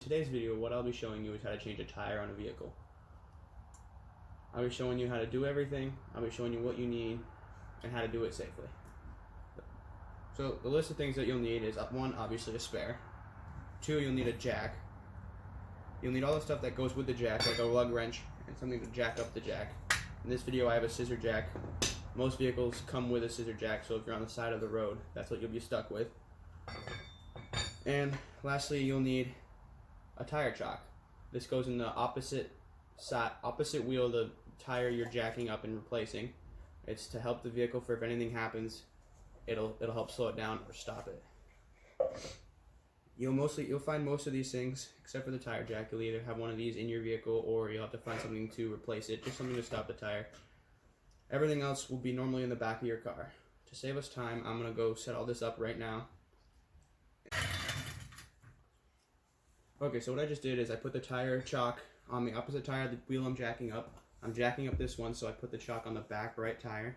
today's video, what I'll be showing you is how to change a tire on a vehicle. I'll be showing you how to do everything, I'll be showing you what you need, and how to do it safely. So the list of things that you'll need is, one, obviously a spare. Two, you'll need a jack. You'll need all the stuff that goes with the jack, like a lug wrench and something to jack up the jack. In this video I have a scissor jack. Most vehicles come with a scissor jack, so if you're on the side of the road, that's what you'll be stuck with. And lastly, you'll need a tire chock. This goes in the opposite wheel of the tire you're jacking up and replacing. It's to help the vehicle for if anything happens, it'll help slow it down or stop it. You'll find most of these things, except for the tire jack. You'll either have one of these in your vehicle or you'll have to find something to replace it, just something to stop the tire. Everything else will be normally in the back of your car. To save us time, I'm going to go set all this up right now. Okay, so what I just did is I put the tire chock on the opposite tire of the wheel I'm jacking up. I'm jacking up this one, so I put the chock on the back right tire.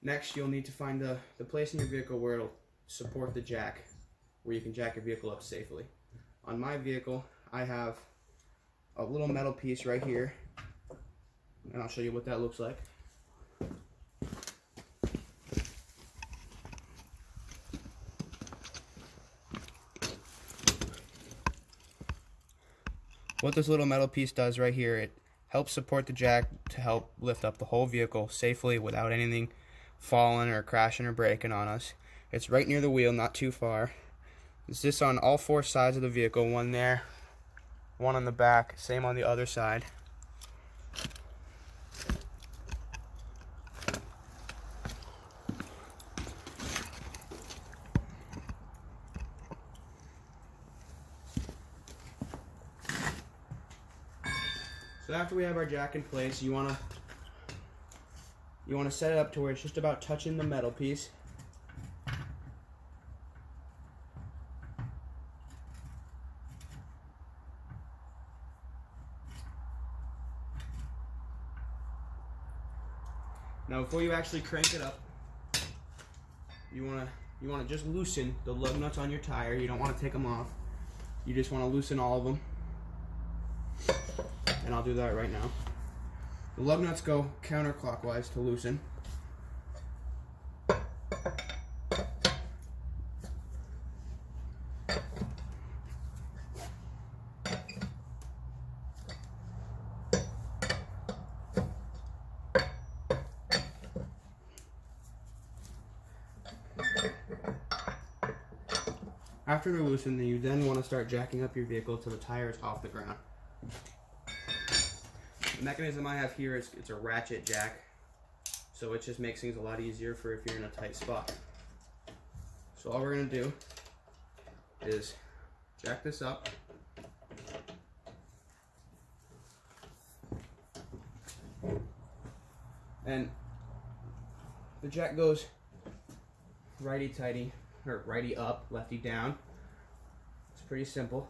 Next, you'll need to find the place in your vehicle where it'll support the jack, where you can jack your vehicle up safely. On my vehicle, I have a little metal piece right here, and I'll show you what that looks like. What this little metal piece does right here, it helps support the jack to help lift up the whole vehicle safely without anything falling or crashing or breaking on us. It's right near the wheel, not too far. It's this on all four sides of the vehicle, one there, one on the back, same on the other side. So after we have our jack in place, you wanna set it up to where it's just about touching the metal piece. Now before you actually crank it up, you wanna just loosen the lug nuts on your tire. You don't want to take them off. You just want to loosen all of them. And I'll do that right now. The lug nuts go counterclockwise to loosen. After they're loosened, you then want to start jacking up your vehicle till the tire is off the ground. The mechanism I have here is it's a ratchet jack, so it just makes things a lot easier for if you're in a tight spot. So all we're going to do is jack this up. And the jack goes righty-tighty, or righty up, lefty down. It's pretty simple.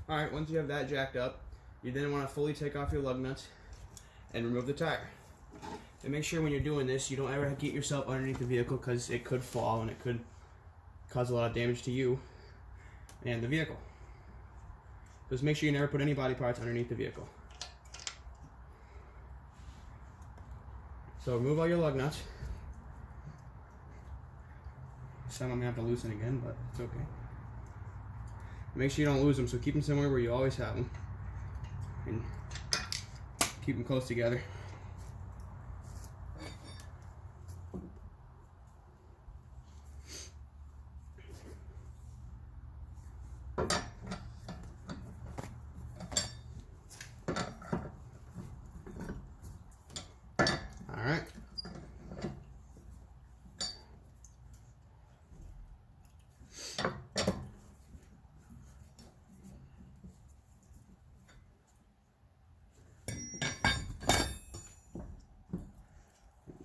Alright, once you have that jacked up, you then want to fully take off your lug nuts and remove the tire. And make sure when you're doing this, you don't ever get yourself underneath the vehicle, because it could fall and it could cause a lot of damage to you and the vehicle. Just make sure you never put any body parts underneath the vehicle. So remove all your lug nuts. Some I'm gonna have to loosen again, but it's okay. Make sure you don't lose them, so keep them somewhere where you always have them, and keep them close together. All right.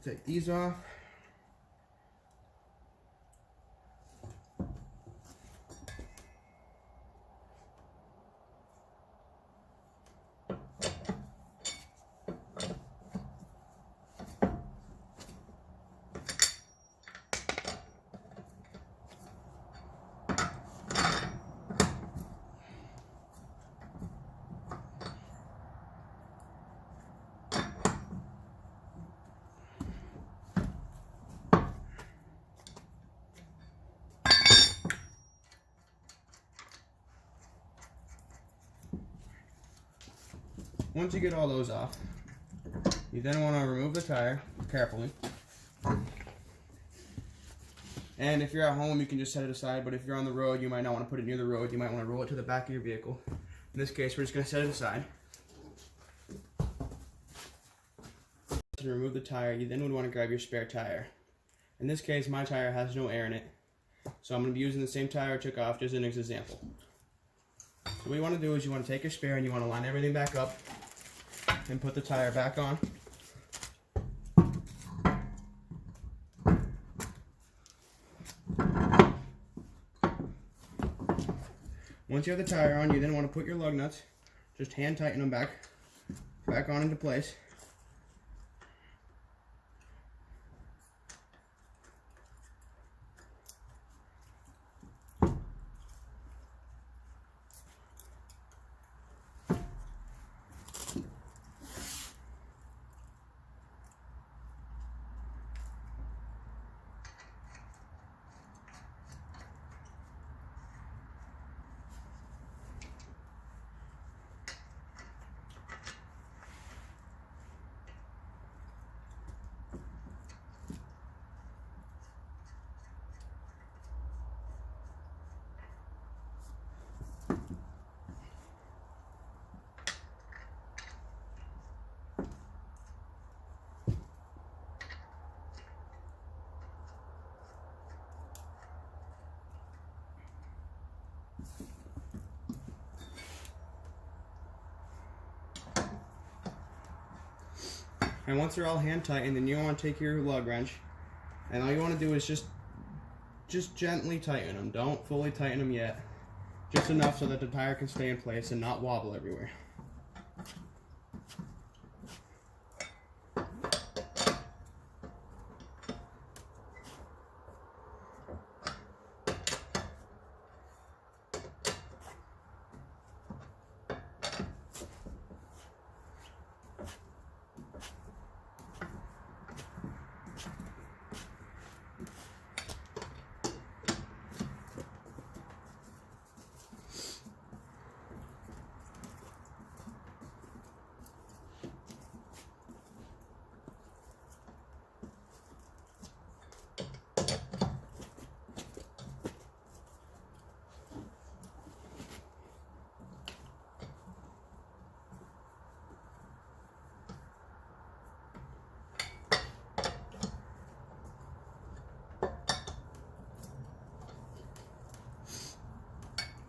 Take these off. Once you get all those off, you then want to remove the tire carefully. And if you're at home, you can just set it aside, but if you're on the road, you might not want to put it near the road. You might want to roll it to the back of your vehicle. In this case, we're just going to set it aside. To remove the tire, you then would want to grab your spare tire. In this case, my tire has no air in it, so I'm going to be using the same tire I took off just as an example. So what you want to do is you want to take your spare and you want to line everything back up and put the tire back on. Once you have the tire on, you then want to put your lug nuts, just hand tighten them back on into place. And once they're all hand tightened, then you want to take your lug wrench, and all you want to do is just gently tighten them. Don't fully tighten them yet. Just enough so that the tire can stay in place and not wobble everywhere.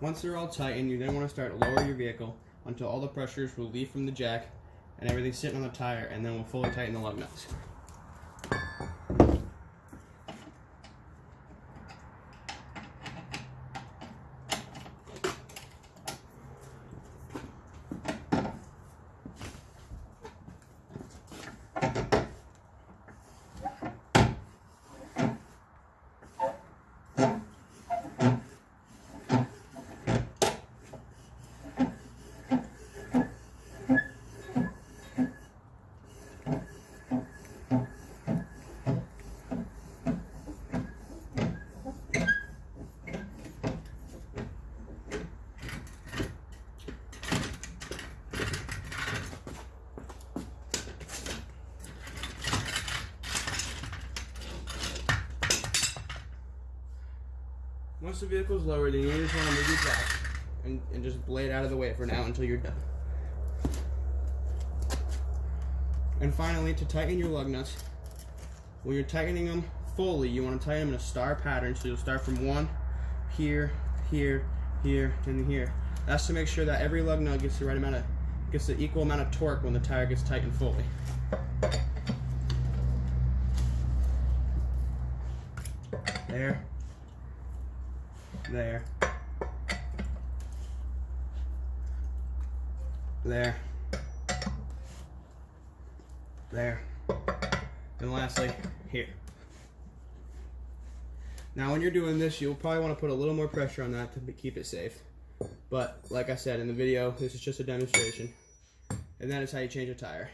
Once they're all tightened, you then want to start to lower your vehicle until all the pressure is relieved from the jack and everything's sitting on the tire, and then we'll fully tighten the lug nuts. Once the vehicle's lowered, then you just want to move your jack and just blade out of the way for now until you're done. And finally, to tighten your lug nuts, when you're tightening them fully, you want to tighten them in a star pattern. So you'll start from one, here, here, here, and here. That's to make sure that every lug nut gets the equal amount of torque when the tire gets tightened fully. There. There. There. There. And lastly, here. Now when you're doing this, you'll probably want to put a little more pressure on that to keep it safe. But like I said in the video, this is just a demonstration. And that is how you change a tire.